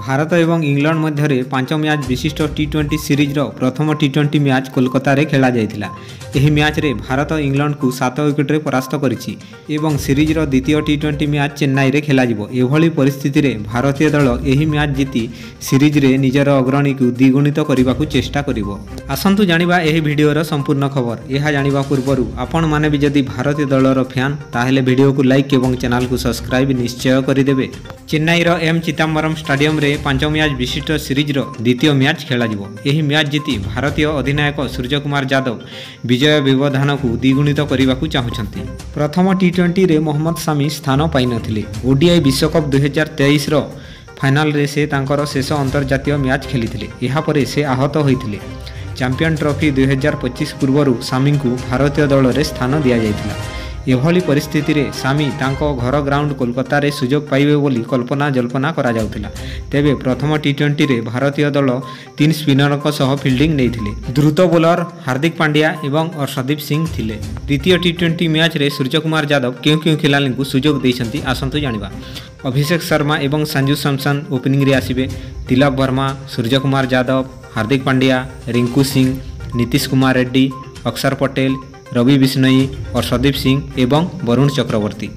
भारत एवं इंग्लैंड मध्य 5 मैच विशिष्ट टी20 सीरीज प्रथम टी20 मैच कोलकाता खेला जाइथिला। एही मैच रे भारत इंग्लैंड को 7 विकेट रे परास्त करिछि एवं सीरीज द्वितीय टी20 मैच चेन्नई रे खेला जिवो। एभली परिस्थिति रे भारतीय दल एही मैच जीति सीरीज रे निजर अग्रणी को द्विगुणित करने को चेष्टा करिवो। आसंतु जानिबा एही वीडियोर संपूर्ण खबर। यह जानिबा पूर्वरु आपण माने भी जदि भारतीय दलर फैन ताहेले वीडियो को लाइक एवं चैनल को सब्सक्राइब निश्चय करिदेबे। चेन्नई रो एम चिदम्बरम स्टेडियम रे 5 मैच विशिष्ट सीरीज द्वितीय मैच खेला जिवो। एही मैच जीति भारतीय अधिनायक सूर्यकुमार यादव विजय व्यवधान को द्विगुणित करने को चाहुछंती। प्रथम टी20 रे मोहम्मद शामी स्थान पाई नथिले। ओडीआई विश्वकप 2023 रो फाइनल रे से तांकर शेष अंतर्जातीय मैच खेलिथिले। एहा परे से आहत होइथिले। चैंपियन ट्रॉफी 2025 पूर्व शामी को भारतीय दल रे स्थान दिया जाइथिला। एभली परिस्थिति रे शामी तांको घर ग्राउंड कोलकाता रे सुजोग पाइबे बोली कल्पना जल्पना करा जाउथिला। तेबे प्रथम टी20 रे भारतीय दल 3 स्पिनरक सह फील्डिंग नेइथिले। द्रुत बोलर हार्दिक पांड्या एवं अर्शदीप सिंह थिले। द्वितीय टी20 मैच रे सूर्यकुमार यादव केउ खिलाड़ी को सुजोग देइछंती आसंतु जानिबा। अभिषेक शर्मा एवं संजू सैमसन ओपनिंग रे आसिबे। तिलक वर्मा, सूर्यकुमार यादव, हार्दिक पांड्या, रिंकू सिंह, नीतीश कुमार रेड्डी, अक्षर पटेल, रवि बिश्नोई, अर्शदीप सिंह एवं वरुण चक्रवर्ती।